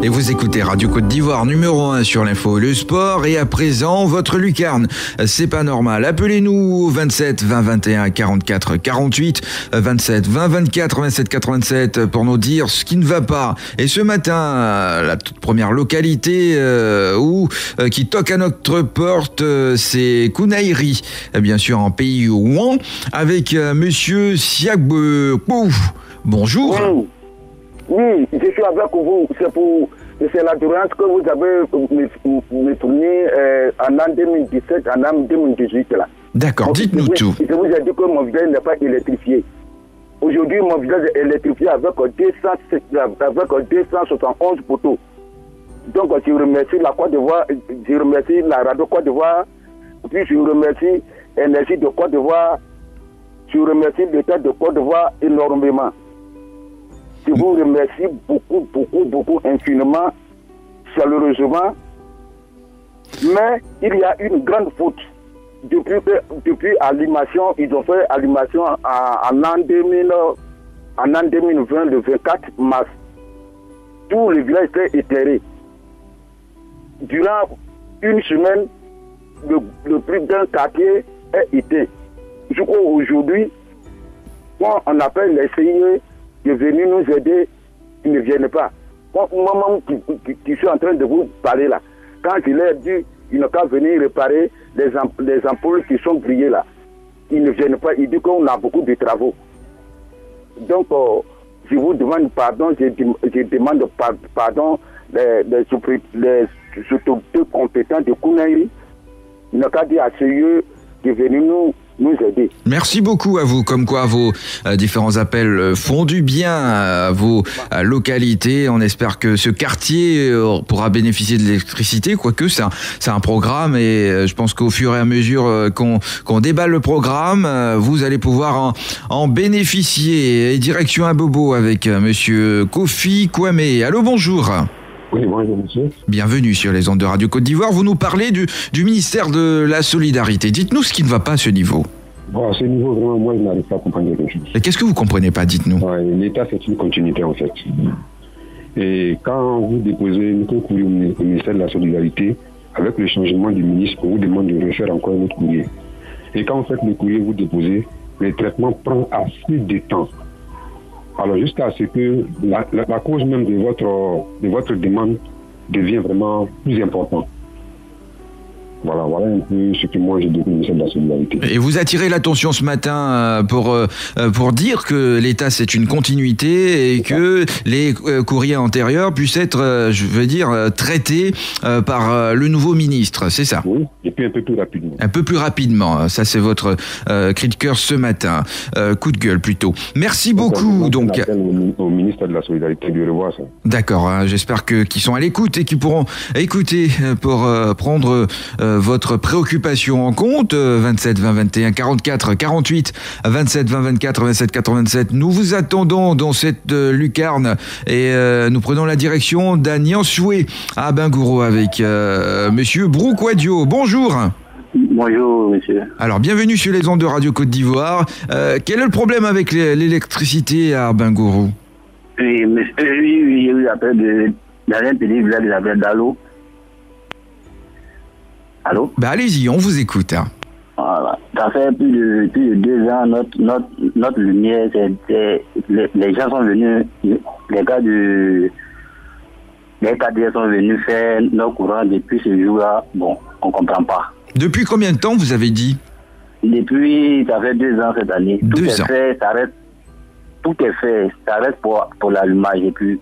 Et vous écoutez Radio Côte d'Ivoire numéro 1 sur l'info et le sport. Et à présent, votre lucarne, c'est pas normal. Appelez-nous 27 20 21 44 48, 27 20 24 27 87 pour nous dire ce qui ne va pas. Et ce matin, la toute première localité qui toque à notre porte, c'est Kounaïri, bien sûr en pays Ouan, avec monsieur Siagbe. Bonjour. Oui, je suis avec vous. C'est l'assurance que vous avez me tourné en an 2017, en an 2018 là. D'accord, dites-nous tout. Je vous ai dit que mon village n'est pas électrifié. Aujourd'hui, mon village est électrifié avec 271 poteaux. Donc, je remercie la Côte d'Ivoire, je remercie la radio Côte d'Ivoire, puis je remercie Énergie de Côte d'Ivoire, je remercie l'État de Côte d'Ivoire énormément. Je vous remercie beaucoup, infiniment, chaleureusement. Mais il y a une grande faute. Depuis Alimation, ils ont fait Alimation en an 2020, le 24 mars. Tout le village était éclairé. Durant une semaine, le plus d'un quartier est éteint. Jusqu'aujourd'hui, quand on appelle les CIE, de venir nous aider, ils ne viennent pas. Moi-même qui suis en train de vous parler là, quand je leur dis, ils n'ont qu'à venir réparer les ampoules qui sont grillées là. Ils ne viennent pas, ils disent qu'on a beaucoup de travaux. Donc, je vous demande pardon, je demande pardon les autorités compétentes de Kounaïri. Ils n'ont qu'à dire à ce lieu de venir nous aider. Merci beaucoup à vous, comme quoi vos différents appels font du bien à vos localités. On espère que ce quartier pourra bénéficier de l'électricité, quoique c'est un programme et je pense qu'au fur et à mesure qu'on déballe le programme, vous allez pouvoir en bénéficier. Et direction à Bobo avec monsieur Kofi Kwame. Allô, bonjour. Oui, bonjour monsieur. Bienvenue sur les ondes de Radio Côte d'Ivoire. Vous nous parlez du ministère de la Solidarité. Dites-nous ce qui ne va pas à ce niveau. Bon, à ce niveau, vraiment, moi, je n'arrive pas à comprendre quelque chose. Et qu'est-ce que vous ne comprenez pas, dites-nous? L'État, c'est une continuité, en fait. Et quand vous déposez un courrier au ministère de la Solidarité, avec le changement du ministre, on vous demande de refaire encore un autre courrier. Et quand vous faites le courrier, vous déposez, le traitement prend assez de temps. Alors, jusqu'à ce que la cause même de votre demande devient vraiment plus importante. Voilà un peu ce que moi j'ai dit au ministère de la Solidarité. Et vous attirez l'attention ce matin pour dire que l'État c'est une continuité et que les courriers antérieurs puissent être, traités par le nouveau ministre, c'est ça? Oui, et puis un peu plus rapidement. Un peu plus rapidement, ça c'est votre cri de cœur ce matin, coup de gueule plutôt. Merci beaucoup. Donc, au ministère de la Solidarité de revoir ça. D'accord, j'espère qu'ils sont à l'écoute et qu'ils pourront écouter pour prendre votre préoccupation en compte. 27 20 21 44 48, 27 20 24 27 87. Nous vous attendons dans cette lucarne et nous prenons la direction d'Agnan-Soué à Bingourou avec monsieur Broukwadio. Bonjour. Bonjour, monsieur. Alors, bienvenue sur les ondes de Radio Côte d'Ivoire. Quel est le problème avec l'électricité à Bingourou? Oui, monsieur, oui, j'ai eu l'appel d'un petit village de la ville d'Allo. Allô? Allez-y, on vous écoute. Voilà. Ça fait plus de 2 ans, notre lumière, les gens sont venus, les cadres sont venus faire nos courants depuis ce jour-là. Bon, on ne comprend pas. Depuis combien de temps vous avez dit? Depuis, ça fait 2 ans cette année. Tout est fait, ça reste. Tout est fait, ça reste pour l'allumage et puis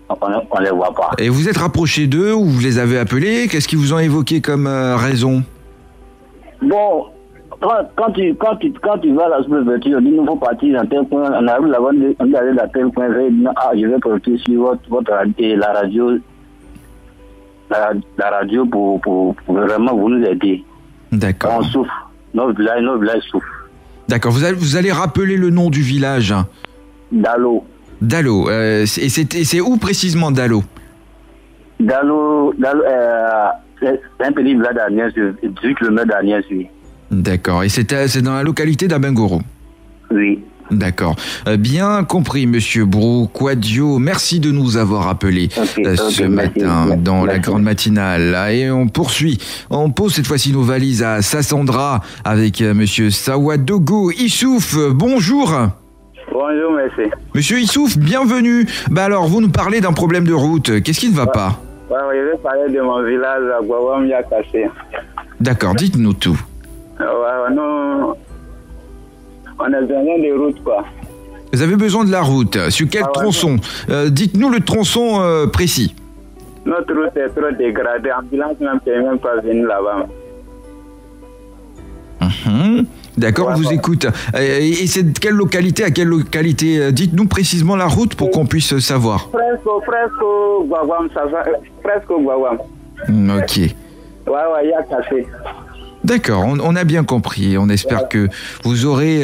on ne les voit pas. Et vous êtes rapproché d'eux ou vous les avez appelés? Qu'est-ce qu'ils vous ont évoqué comme raison? Bon, quand tu vas à la sous-préfecture, on dit nous faut partir dans tel point, on arrive là-bas, on arrive dans tel point, je vais porter sur votre radio, la radio pour vraiment vous nous aider. D'accord. On souffre, nos villages souffrent. D'accord, vous allez rappeler le nom du village? Dalo. Dalo, et c'est où précisément Dalo? Dalo, c'est un petit village d'Agnès, 18 km d'Agnès, oui. D'accord, et c'est dans la localité d'Abingourou? Oui. D'accord. Bien compris, Monsieur Brou. Quadio, merci de nous avoir appelés ce matin dans la grande matinale. Et on poursuit. On pose cette fois-ci nos valises à Sassandra avec Monsieur Sawadogo Issouf. Bonjour. Bonjour, merci. Monsieur Issouf, bienvenue. Alors, vous nous parlez d'un problème de route. Qu'est-ce qui ne va pas? Je vais parler de mon village à Guawam Yakassé. D'accord, dites-nous tout. Nous, on a besoin de route, quoi. Vous avez besoin de la route. Sur quel tronçon? Dites-nous le tronçon précis. Notre route est trop dégradée. L'ambulance ne peut même pas venir là-bas. D'accord, on vous écoute. Et c'est de quelle localité à quelle localité? Dites-nous précisément la route pour qu'on puisse savoir. Presque Guawam, ça va. Presque Guawam. Ok. Yakassé. D'accord, on a bien compris. On espère que vous aurez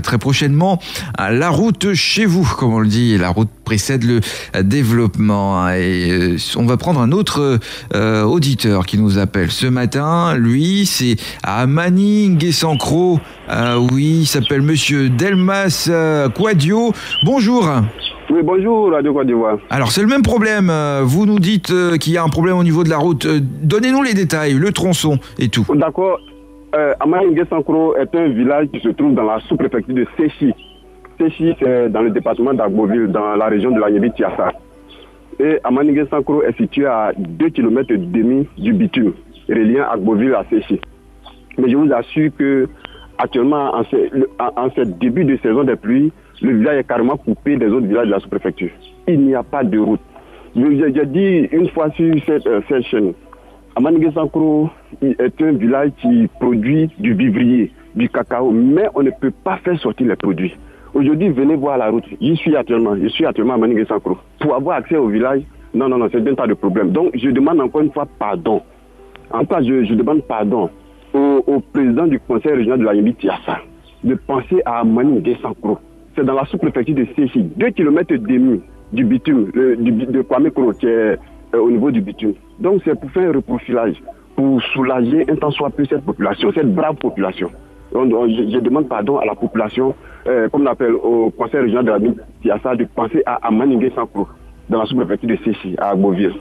très prochainement la route chez vous, comme on le dit. La route précède le développement. Et on va prendre un autre auditeur qui nous appelle ce matin. Lui, c'est à Maningé-Sancro. Oui, il s'appelle Monsieur Delmas Quadio. Bonjour. Oui, bonjour, Radio Côte d'Ivoire. Alors, c'est le même problème. Vous nous dites qu'il y a un problème au niveau de la route. Donnez-nous les détails, le tronçon et tout. D'accord. Amalingue-Sankro est un village qui se trouve dans la sous-préfecture de Séchi. Séchi, c'est dans le département d'Agboville, dans la région de la Yébi-Tiassa. Et Amalingue-Sankro est situé à 2,5 km du bitume, reliant Agboville à Séchi. Mais je vous assure que actuellement, en ce début de saison des pluies, le village est carrément coupé des autres villages de la sous-préfecture. Il n'y a pas de route. J'ai dit une fois sur cette chaîne, Amalingue-Sankro est un village qui produit du vivrier, du cacao, mais on ne peut pas faire sortir les produits. Aujourd'hui, venez voir la route. Je suis actuellement à Amalingue-Sankro. Pour avoir accès au village, non, c'est un tas de problèmes. Donc, je demande encore une fois pardon. En tout cas, je demande pardon au président du conseil régional de la Yébi-Tiassa de penser à Amalingue-Sankro. C'est dans la sous-préfecture de Séchi, 2,5 km du bitume, de Kwame Koro, qui est au niveau du bitume. Donc c'est pour faire un reprofilage, pour soulager un tant soit peu cette population, cette brave population. Donc, je demande pardon à la population, comme on appelle au conseil régional de la Yébi-Tiassa, de penser à Amalingue-Sankro, dans la sous-préfecture de Séchi, à Agboville.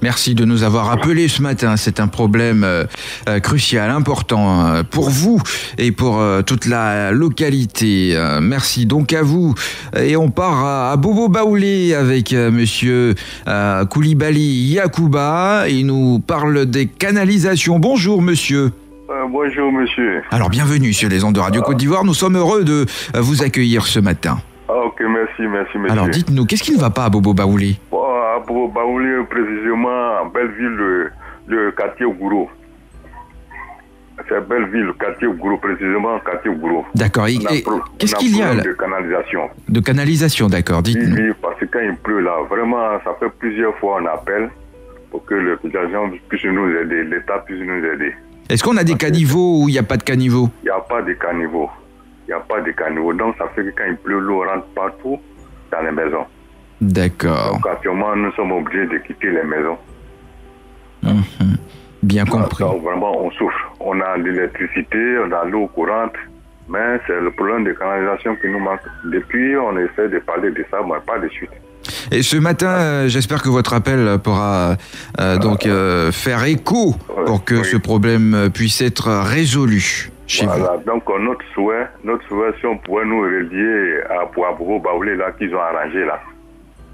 Merci de nous avoir appelés ce matin. C'est un problème crucial, important pour vous et pour toute la localité. Merci donc à vous. Et on part à Bobo Baoulé avec monsieur Koulibaly Yacouba. Il nous parle des canalisations. Bonjour monsieur. Bonjour monsieur. Alors bienvenue sur les ondes de Radio Côte d'Ivoire. Nous sommes heureux de vous accueillir ce matin. Ok, merci monsieur. Alors dites-nous, qu'est-ce qui ne va pas à Bobo Baoulé? À Bobo Baoulé, précisément à Belleville, le quartier Gouro. C'est Belleville, le quartier Gouro, précisément quartier Gouro. D'accord, et qu'est-ce qu'il y a là? De canalisation. De canalisation, d'accord, dites-nous. Oui, parce que quand il pleut là, vraiment, ça fait plusieurs fois on appelle pour que les gens puissent nous aider, l'État puisse nous aider. Est-ce qu'on a des caniveaux ou il n'y a pas de caniveaux? Il n'y a pas de caniveaux. Donc ça fait que quand il pleut, l'eau rentre partout dans les maisons. D'accord. Donc actuellement, nous sommes obligés de quitter les maisons. Bien compris. Donc vraiment, on souffre. On a l'électricité, on a l'eau courante, mais c'est le problème de canalisation qui nous manque. Depuis, on essaie de parler de ça, mais pas de suite. Et ce matin, j'espère que votre appel pourra faire écho pour que ce problème puisse être résolu chez vous. Donc notre souhait, si on pouvait nous relier à Bobo Baoulé là qu'ils ont arrangé là.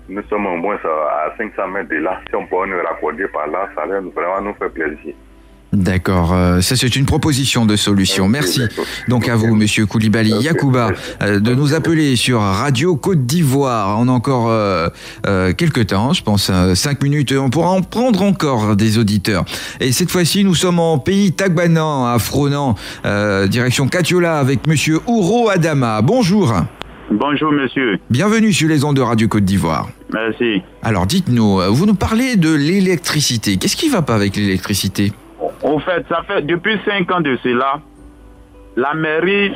Nous sommes au moins à 500 mètres de là. Si on peut nous raccorder par là, ça va vraiment nous faire plaisir. D'accord, ça c'est une proposition de solution. Merci donc à vous, monsieur Koulibaly Yacouba, de nous appeler sur Radio Côte d'Ivoire. On a encore quelques temps, je pense 5 minutes. On pourra en prendre encore des auditeurs. Et cette fois-ci, nous sommes en pays Tagbanan, à Fronan, direction Katiola, avec monsieur Ouro Adama. Bonjour. Bonjour monsieur. Bienvenue sur les ondes de Radio Côte d'Ivoire. Merci. Alors dites-nous, vous nous parlez de l'électricité. Qu'est-ce qui ne va pas avec l'électricité? Au fait, ça fait depuis 5 ans de cela, la mairie,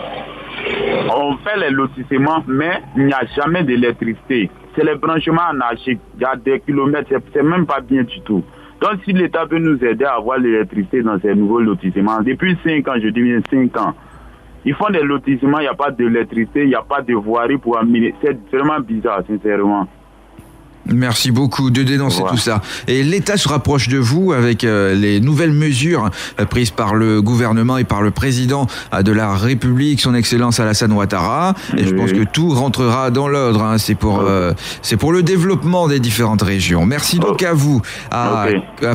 on fait les lotissements, mais il n'y a jamais d'électricité. C'est les branchements anarchiques. Il y a des kilomètres, c'est même pas bien du tout. Donc si l'État veut nous aider à avoir l'électricité dans ces nouveaux lotissements, depuis 5 ans, je dis bien 5 ans, Ils font des lotissements, il n'y a pas d'électricité, il n'y a pas de voirie pour amener. C'est vraiment bizarre, sincèrement. Merci beaucoup de dénoncer tout ça. Et l'État se rapproche de vous avec les nouvelles mesures prises par le gouvernement et par le président de la République, son Excellence Alassane Ouattara. Et je pense que tout rentrera dans l'ordre. Hein. C'est pour le développement des différentes régions. Merci donc à vous, à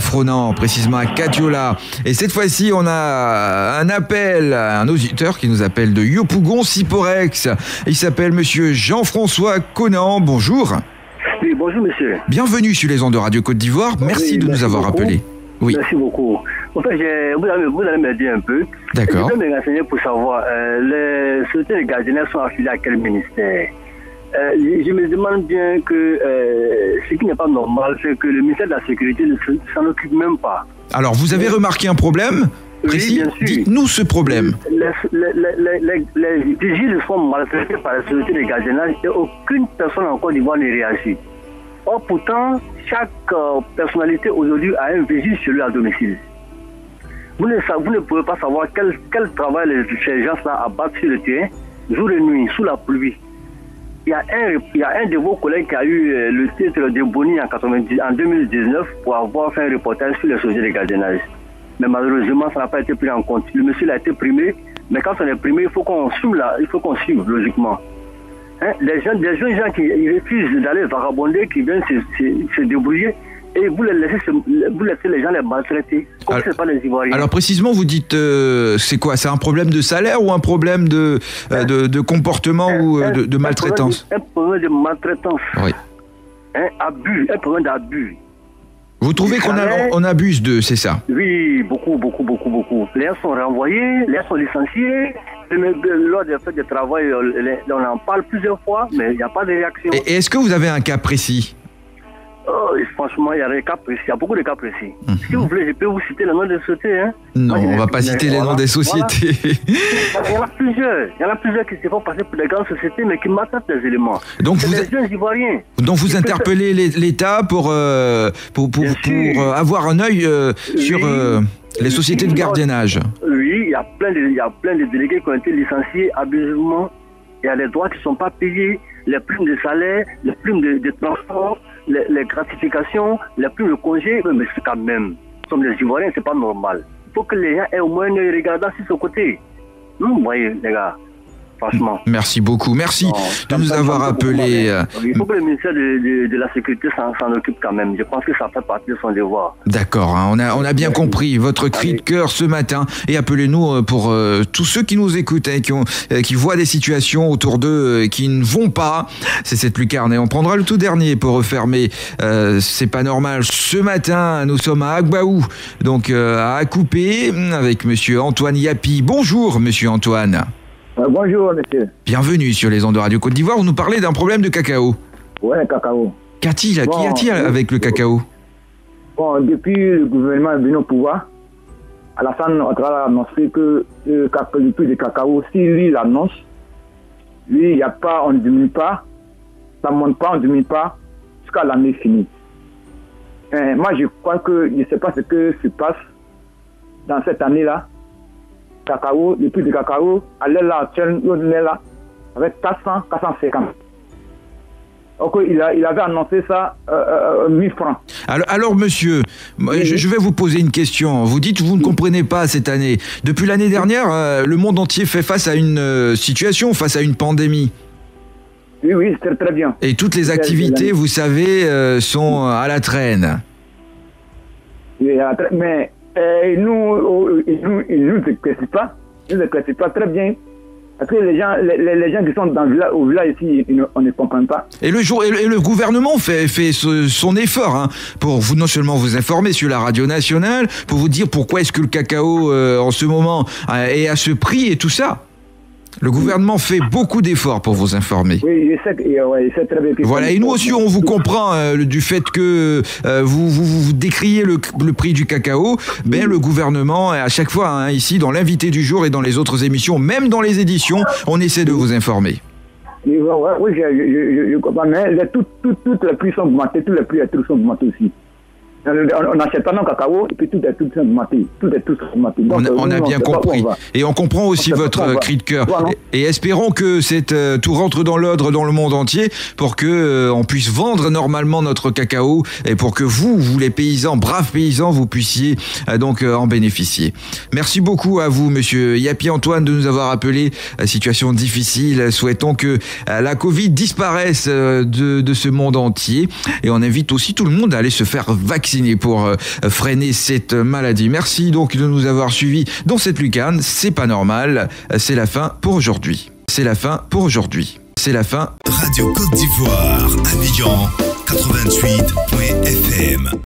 Fronan, précisément à Katiola. Et cette fois-ci, on a un appel, un auditeur qui nous appelle de Yopougon-Siporex. Il s'appelle monsieur Jean-François Conan. Bonjour. Oui, bonjour monsieur. Bienvenue sur les ondes de Radio Côte d'Ivoire. Merci de nous avoir appelés. Oui. Merci beaucoup. En fait, vous allez m'aider un peu. D'accord. Je vais me renseigner pour savoir, les sociétés de gardiennage sont affiliées à quel ministère? Je me demande bien que ce qui n'est pas normal, c'est que le ministère de la Sécurité ne s'en occupe même pas. Alors, vous avez remarqué un problème précis? Oui, bien sûr. Dites-nous ce problème. Les vigiles sont maltraités par la société de gardiennage et aucune personne en Côte d'Ivoire ne réagit. Or, pourtant, chaque personnalité aujourd'hui a un vigile chez lui à domicile. Vous ne pouvez pas savoir quel travail ces gens-là abattent sur le terrain, jour et nuit, sous la pluie. Il y a un de vos collègues qui a eu le titre de Boni en 2019 pour avoir fait un reportage sur les sociétés de gardiennage. Mais malheureusement, ça n'a pas été pris en compte. Le monsieur a été primé, mais quand on est primé, il faut qu'on suive logiquement. Hein? Des jeunes gens qui refusent d'aller vagabonder, qui viennent se débrouiller, et vous laissez les gens les maltraiter, comme ce n'est pas les Ivoiriens. Alors précisément, vous dites, c'est quoi? C'est un problème de salaire ou un problème de comportement ou de maltraitance? Un problème de maltraitance. Oui. Un problème d'abus. Vous trouvez qu'on abuse d'eux, c'est ça? Oui, beaucoup. Les gens sont renvoyés, les gens sont licenciés. Lors des fêtes de travail, on en parle plusieurs fois, mais il n'y a pas de réaction. Et est-ce que vous avez un cas précis? Franchement, il y a des cas précis, il y a beaucoup de cas précis. Si vous voulez, je peux vous citer le nom des sociétés. Hein. Non, on ne va pas citer les noms des sociétés. Voilà. Il y en a plusieurs qui se font passer pour des grandes sociétés, mais qui maltraitent les éléments. Donc c'est des jeunes Ivoiriens. Donc vous interpellez l'État pour avoir un œil sur les sociétés de gardiennage. Oui, il y a plein de délégués qui ont été licenciés abusivement. Il y a des droits qui ne sont pas payés, les primes de salaire, les primes de transport, les gratifications, les primes de congé. Mais c'est quand même, comme les Ivoiriens, c'est pas normal. Il faut que les gens aient au moins un regardant sur ce côté. Vous voyez, les gars. Franchement. Merci beaucoup. Merci de nous avoir appelés. Il faut que le ministère de la Sécurité s'en occupe quand même. Je pense que ça fait partie de son devoir. D'accord. Hein, on a bien compris votre cri de cœur ce matin. Et appelez-nous pour tous ceux qui nous écoutent, qui voient des situations autour d'eux qui ne vont pas. C'est cette lucarne. Et on prendra le tout dernier pour refermer. C'est pas normal. Ce matin, nous sommes à Agbaou, donc à Akupé, avec monsieur Antoine Yapi. Bonjour, monsieur Antoine. Bonjour, monsieur. Bienvenue sur les ondes de Radio Côte d'Ivoire. Vous nous parlez d'un problème de cacao. Oui, cacao. Qu'y a-t-il avec le cacao? Bon, depuis le gouvernement est venu au pouvoir, Alassane Ouattara a annoncé que le prix de cacao, si lui l'annonce, lui, il n'y a pas, on ne diminue pas, ça ne monte pas, on ne diminue pas, jusqu'à l'année finie. Moi, je crois que, je ne sais pas ce que se passe dans cette année-là. Cacao, le prix du cacao, à l'heure là, avec 400, 450. Donc il avait annoncé ça 1000 francs. Alors monsieur, je vais vous poser une question. Vous dites que vous ne comprenez pas cette année. Depuis l'année dernière, le monde entier fait face à une situation, face à une pandémie. Oui, c'est très bien. Et toutes les activités, vous savez, sont à la traîne. Oui, mais ils nous éclaircissent pas. Ils ne éclaircissent pas très bien. Parce que les gens qui sont au village ici, on ne comprend pas. Et le gouvernement fait son effort hein, pour vous non seulement vous informer sur la radio nationale, pour vous dire pourquoi est-ce que le cacao en ce moment est à ce prix et tout ça. Le gouvernement fait beaucoup d'efforts pour vous informer. Oui, je sais très bien. Voilà, et nous aussi, on vous comprend du fait que vous décriez le prix du cacao. Ben, le gouvernement, à chaque fois, hein, ici, dans l'invité du jour et dans les autres émissions, même dans les éditions, on essaie de vous informer. Oui, je comprends, mais toutes les prix sont augmentés, tous les prix sont augmentés aussi. On n'achète pas nos cacao et puis tout est tout augmenté. Donc, on a bien compris. Et on comprend aussi votre cri de cœur. Et espérons que tout rentre dans l'ordre dans le monde entier pour que on puisse vendre normalement notre cacao et pour que vous les paysans, braves paysans, vous puissiez donc en bénéficier. Merci beaucoup à vous, monsieur Yapi Antoine, de nous avoir appelé. Situation difficile. Souhaitons que la Covid disparaisse de ce monde entier. Et on invite aussi tout le monde à aller se faire vacciner pour freiner cette maladie. Merci donc de nous avoir suivis dans cette lucarne. C'est pas normal. C'est la fin pour aujourd'hui. C'est la fin pour aujourd'hui. C'est la fin. Radio Côte d'Ivoire, Abidjan 88.fm.